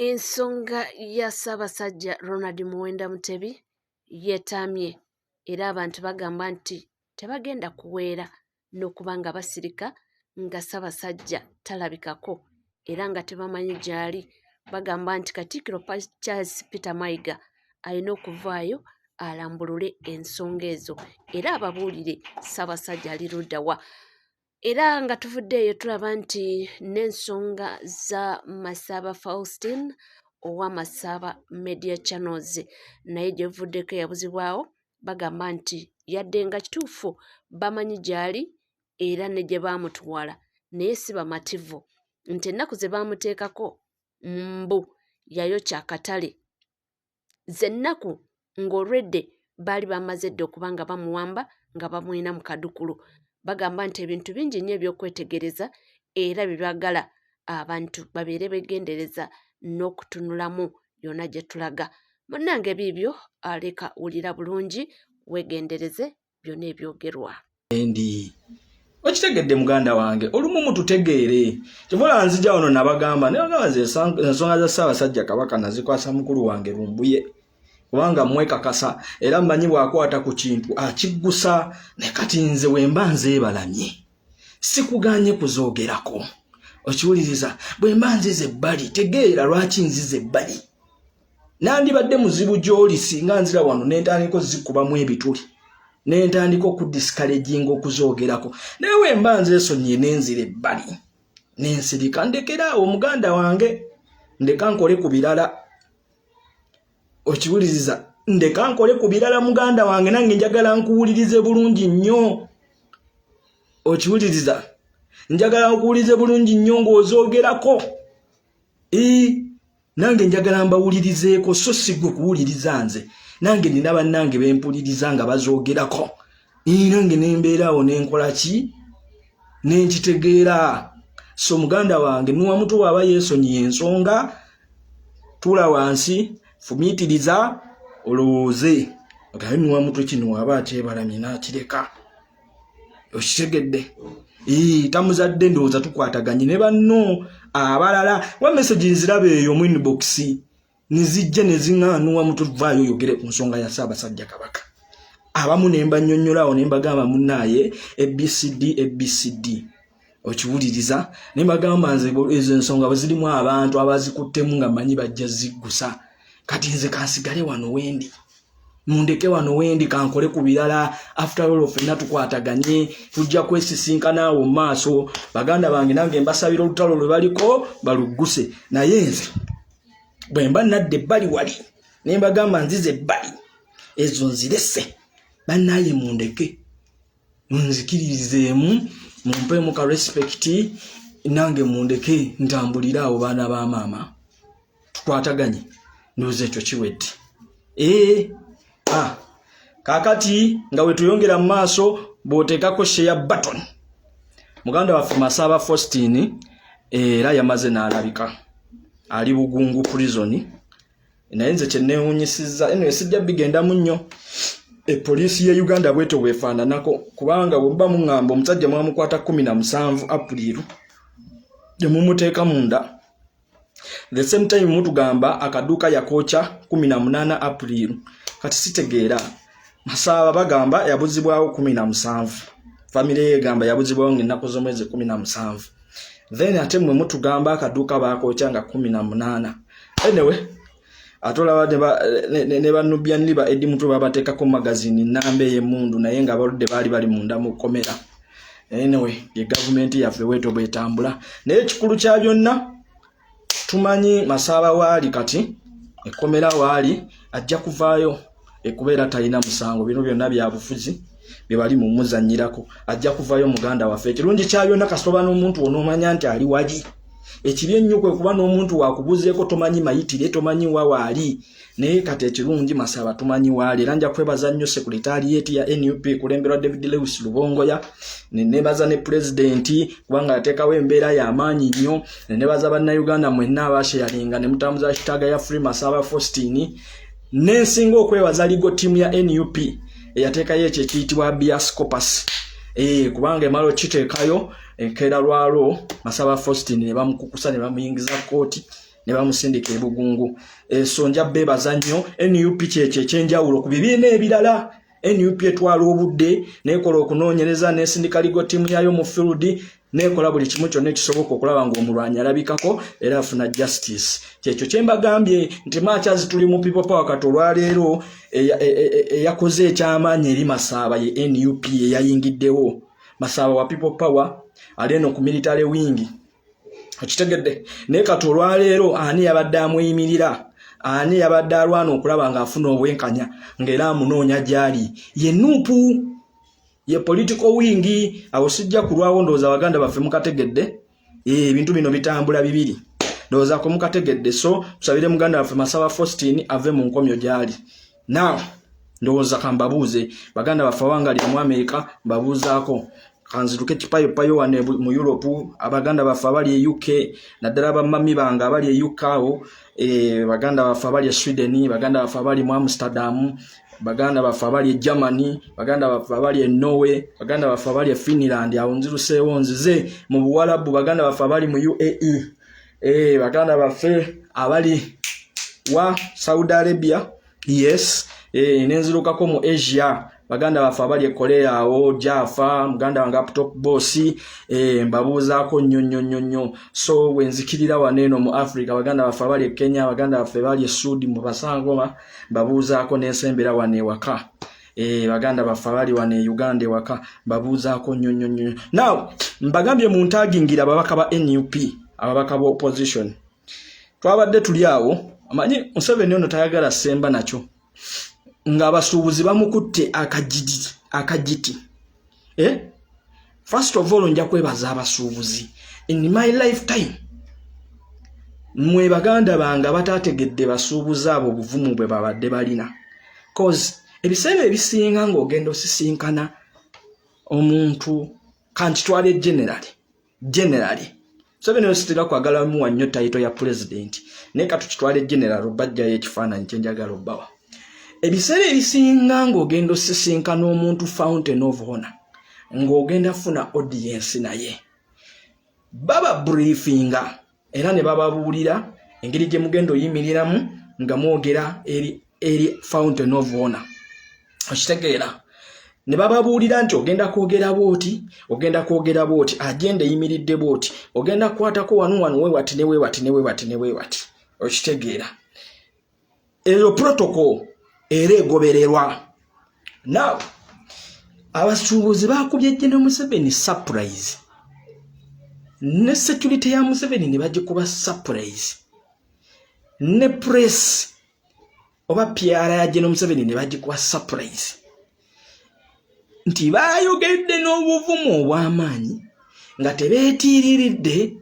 Ensonga ya Ssaabasajja Ronald Muwenda Mutebi yeetamye era abantu bagamba nti tebagenda kuweera n'okuba nga basirika nga Ssaabasajja talabikako era nga tebamanyi gy'ali. Bagamba nti Katikkiro Charles Peter Mayiga alina okuvaayo alambulule ensonga ezo era ababuulire Ssaabasajja ali ludda wa. Era nga tuvuddeeyo tulaba nti n'ensonga za Masaba Faustin owa Masaba Media Channels naye gye buvuddeko yabuzibwawo. Bagamba nti yadde nga kituufu bamanyi gy'ali era ne gye baamutwala naye si bamativu nti ennaku ze baamuteekako mbu yayokya akatale zennaku ng'olwedde baali bamaze dda okuba nga bamuwamba nga bamwina mu kadukulu. Bagamba nti ebintu bingi nnyo eby'okwetegereza era bye baagala abantu babeere beegendereza n'okutunulamu yonna gye tulaga. Munnange biibyo aleka wulira bulungi weegendereze byonna ebyogerwa. Okitegedde muganda wange olumu mututegeere kivula nzija wano nabagamba ensonga za Ssaabasajja Kabaka nazikwasa mukulu wange Lumbuye kubanga mwekakasa era mmanyi bw'akwata ku kintu akiggusa ne kati nze wemba nzeebalamye sikuganye kuzoogerako. Okiwuliriza bwe mba nzize ebbali tegeera lwaki nzize ebbali. Nandibadde muzibu gy'oli singa nzira wano n'entandika zikubamu ebituli n'entandika okudiscouraginga okuzoogerako naye wemba nzeesonyiye n'enzira ebbali n'ensirika ndekeraawo muganda wange ndeka nkole ku birala. Okiwuliriza ndeka nkole ku birala muganda wange nange njagala nkuwulirize bulungi nnyo. Okiwuliriza njagala nkuwulirize bulungi nnyo ng'ozoogerako. Nange njagala mbawulirizeeko so si gwe kuwuliriza nze nange nina bannange bempuliriza nga bazoogerako nange nembeeraawo nenkola ki nenkitegeera. So muganda wange nuwa mutu waaba yeesonyiye ensonga tuula wansi fumiitiriza olowooze ogaye nuwa mutu kino waaba ateebalamye n'akireka. Okitegedde tamuzadde ndowooza tukwataganye ne banno abalala wa message nziraba eyo mu inbox nizijja ne ziŋŋaanuwa mutuvaayo oyogere ku nsonga ya Ssaabasajja Kabaka. Abamu ne mbannyonnyola ne mbagamba munnaaye ABCD. Okiwuliriza ne mbagamba nze ezo ensonga bwe zirimu abantu abazikuttemu nga mmanyi bajja ziggusa. Kati nze kansigale wano wendi mundeke wano wendi kankole ku birala. After all ffenna tukwataganye tujja kwesisinkana awo mu maaso. Baganda bange nange mbasabira olutalo lwe baliko balugguse naye nze bwe mba nadde ebbali wali ne mbagamba nzize ebbali ezo nzirese bannaaye mundeke munzikirizeemu mumpeemu ka respect nange mundeke ntambulira awo baana ba maama tukwataganye ndowooza ekyo kiwedde. Kakati nga we tuyongera mu maaso bw'oteekako share button muganda waffe Masaba Faustin era yamaze n'alabika ali Bugungu prison naye nze kye neewunyisizza eno esijja bigendamu nnyo poliisi ye Uganda bwetyo bwefaananako kubanga bwe muba muŋŋamba omusajja mwamukwata 17 April gye mumuteeka munda the same time mutugamba akaduuka yakoocha 18 April kati sitegeera Masaba bagamba yabuzibwawo 17 family ye gamba yabuzibwawo ng'ennaku z'omwezi 17 then ate mwe mutugamba akaduuka baakoocha nga 18. Anyway atolaba ne Banubian Liba Edi Mutu babateekako magazine nnamba ey'emmundu naye nga abaludde baali bali munda mu kkomera. Anyway ye gavumenti yaffe weeto bwetambula naye ekikulu kya byonna tumanyi Masaba waali kati ekkomera waali ajja kuvaayo ekubeera talina musango bino byonna bya bufuzi bye bali mu muzannyirako ajja kuvaayo muganda waffe. Ekirungi kya byonna kasoba n'omuntu onoomanya nti ali wali. Ekibi ennyo kwe kuba n'omuntu wakubuzeeko tomanyi mayitire tomanyi wa waali naye kati ekirungi Masaba tumanyi waali. Era nja kwebaza nnyo Secretariat ya NUP kulemberwa David Lewis Lubongoya ne nebaza ne President kubanga ateekawo embeera y'amaanyi nnyo ne nebaza bannayuganda mwenna abaasheyalinga ne mutambuza kitaaga ya Free Masaba Faustin n'ensinga okwebaza ligo ttiimu ya NUP eyateekayo ekyo ekiyitibwa habeas corpus kubanga emala okiteekayo enkeera lwalo Masaba Faustin ne bamukukusa ne bamuyingiza kooti ne bamusindika ebugungu. So nja bebaza nnyo NUP kyekyenjawulo ku bibiina ebirala. NUP etwala obudde nekola okunoonyereza n'esindika legal team yayo mu field nekola buli kimu kyonna ekisoboka okulaba ng'omulwanyi alabikako era afuna justice. Kyekyo kye mbagambye nti Matches tuli mu People Power kati olwaleero eyakoze ekyamaanyi eri Masaba ye NUP eyayingiddewo. Masaba wa People Power ali eno ku military wing. Okitegedde naye kati olwaleero ani yabadde amuyimirira, ani yabadde alwana okulaba ng'afuna obwenkanya ng'era amunoonya gyali ye Nuupu, ye political wing. Awo sijja kulwawo ndowooza Abaganda baffe mukategedde ebintu bino bitambula bibiri, ndowooza ko mukategedde. So tusabire muganda waffe Masaba Faustin ave mu nkomyo gyali. Now ndowooza kambabuuze Baganda baffe awangali mu America mbabuuzaako kanziruke kipayo wane mu Europe, Abaganda baffe abali e UK naddala bamami bange abali e UK awo, Baganda baffe abali e Sweden, Baganda baffe abali mu Amsterdam, Baganda baffe abali e Germany, Baganda baffe abali e Norway, Baganda baffe abali e Finland, awo nziruseewo nzize mu Buwalabu, Baganda baffe abali mu UAE, Baganda baffe abali wa Saudi Arabia, yes, nenzirukako mu Asia, Baganda baffe abali e Korea awo Jaffa, muganda wange Top Boss, mbabuuzaako nnyo. So wenzikirira waneeno mu Africa, Baganda baffe abali e Kenya, Baganda baffe bali e Sudi mu Basangoma, mbabuuzaako n'ensembera wane ewaka. Baganda baffe abali wane Uganda ewaka, mbabuuzaako nnyo. Now mbagambye mu ntaagingira ababaka ba NUP, ababaka ba opposition. Twabadde tuli awo, amanyi Museveni ono tayagala semba nakyo. Nga abasuubuzi bamukutte akajiti. First of all nja kwebaza abasuubuzi. In my lifetime mwe Baganda bange bataategedde basuubuza abo buvumu bwe babadde balina. Cause ebiseera ebisinga ng'ogenda osisinkana omuntu kantitwale generally. Museveni ositira kwagala muwa nnyo title ya president. Naye katukitwale general bajjayo ekifaananyi kye njagala obbawa. Ebiseera ebisinga ng'ogenda osisinkana omuntu fountain of honor, ng'ogenda funa audience naye, baba briefinga era ne bababuulira engeri gye mugenda oyimiriramu nga mwogera eri fountain of honor. Okitegeera ne bababuulira nti ogenda kwogera bwoti, agenda eyimiridde bwoti, ogenda kukwatako wanu weewati. Okitegeera eyo protocol era egobererwa. Now abasuubuzi bakubye General Museveni surprise, ne security ya Museveni ne bagikuba surprise, ne press oba PR ya General Museveni ne bagikuba surprise, nti bayogedde n'obuvumu obw'amaanyi nga tebeetiiriridde,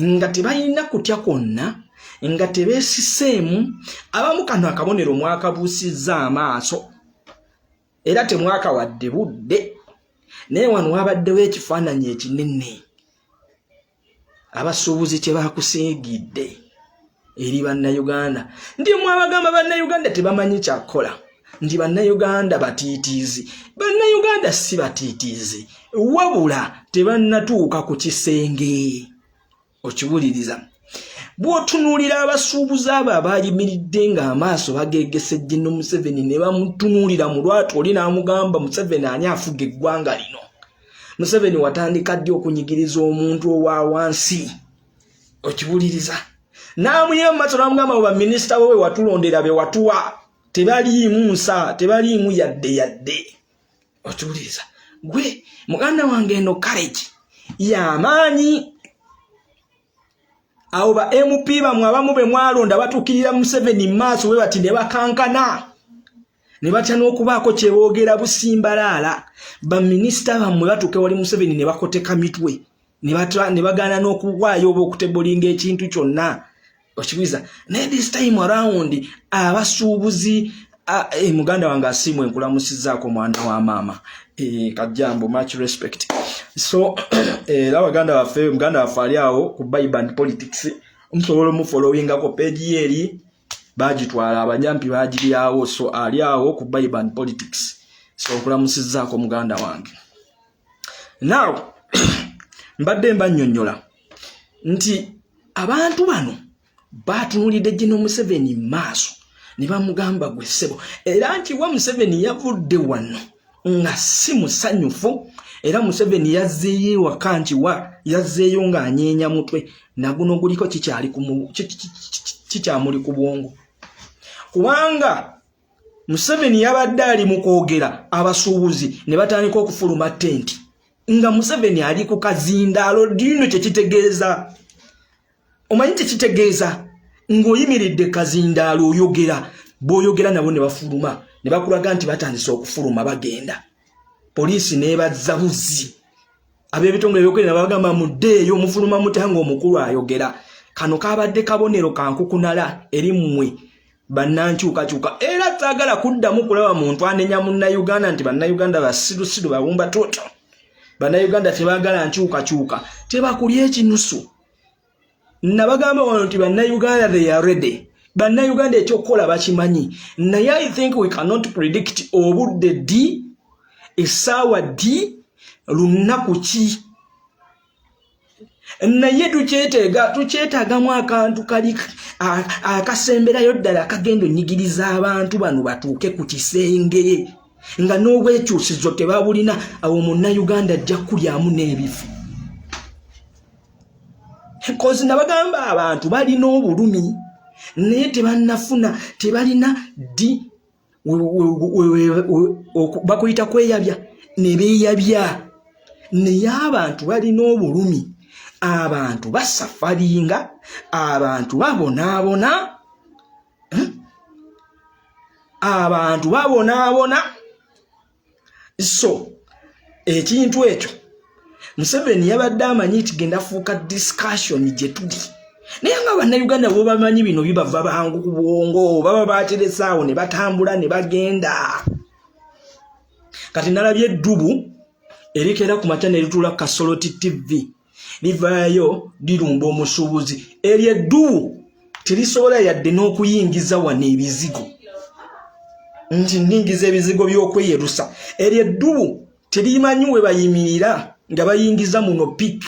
nga tebalina kutya kwonna, nga tebeesiseemu. Abamu kano akabonero mwakabuusizza amaaso era temwaka wadde budde, naye wano wabaddewo ekifaananyi ekinene. Abasuubuzi kye bakusiigidde eri bannayuganda ndi mwabagamba bannayuganda tebamanyi kyakola, ndi bannayuganda batiitiizi. Bannayuganda si batiitiizi, wabula tebannatuuka ku kisenge. Okiwuliriza? Bw'otunuulira abasuubuzi abo abayimiridde ng'amaaso bageegese General Museveni ne bamutunuulira mu lwatu oli n'amugamba Museveni ani afuga eggwanga lino. Museveni watandika ddi okunyigiriza omuntu owa wansi. Okiwuliriza? N'amuyima mu maaso n'amugamba baminisita we watulondera be watuwa tebaliimu nsa, tebaliimu yadde. Okiwuliriza? Gwe muganda wange eno courage y'amaanyi. Awo ba MP bamwe abamu be mwalonda batuukirira Museveni maaso we bati ne bakankana, ne batya n'okubaako kye boogera busimbalaala. Baminisita bamwe batuuke wali Museveni ne bakoteka mitwe, ne bagaana n'okuwaayo oba okutebolinga ekintu kyonna. Okibuuza? Naye this time around abasuubuzi muganda wange asiimwe nkulamusizzaako mwana wa maama. Kajjambo, much respect. So era Baganda baffe, muganda waffe ali awo ku Bible and Politics, musobola mu followingako page eri bagitwala abanyampi bagiryawo. So ali awo ku Bible and Politics. So nkulamusizzaako muganda wange. Now mbadde mbannyonnyola nti abantu bano batunulidde Gino Museveni maaso ne bamugamba gwe ssebo era nti wa Museveni yavudde wano nga si musanyufu era Museveni yazzeeyo waka nti yazzeeyo ng'anyeenya mutwe na guno guliko kikyamuli ku bwongo kubanga Museveni yabadde ali mu kwogera abasuubuzi ne batandika okufuluma tenti nga Museveni ali ku kazindaalo dino kyekitegeeza omanyi kyekitegeeza ng'oyimiridde kazindaalo oyogera bw'oyogera nabo ne bafuluma ne bakulaga nti batandise okufuluma bagenda poliisi n'ebazza buzzi ab'ebitongole by'okwerinda bagamba muddeeyo mufuluma mutanga omukulu ayogera kano kabadde kabonero kankukunala eri mmwe bannankyukakyuka era taagala kuddamu kulaba muntu anenya munnayuganda nti bannayuganda basirusiru babumba toto bannayuganda tebaagala nkyukakyuka tebakulya ekinusu nabagamba wano nti bannayuganda they are ready bannayuganda ekyokukola bakimanyi naye I think we cannot predict obudde ddi essaawa ddi lunaku ki naye tukyetaagamu akantu kali akasemberayo ddala akagenda onyigiriza abantu bano batuuke ku kisenge nga n'obwekyusizo tebabulina awo munnayuganda ajja kulyamu n'ebifu kozi nabagamba abantu balina obulumi naye tebannafuna tebalina ddi bakuyita kweyabya ne beeyabya naye abantu balina obulumi abantu basafaringa abantu babonaabona abantu babonaabona so ekintu ekyo Museveni yabadde amanyi kigenda fuuka discussion gye tuli naye nga bannayuganda bo bamanyi bino bibava bangu ku bwongo baba bateresaawo ne batambula ne bagenda kati nalabye eddubu erikeera ku makya ne lituula Kasoloti TV livaayo lirumba omusuubuzi eryo eddubu terisobola yadde n'okuyingiza wano ebizigo nti nningiza ebizigo by'okweyerusa eryo eddubu terimanyi we bayimirira nga bayingiza muno piki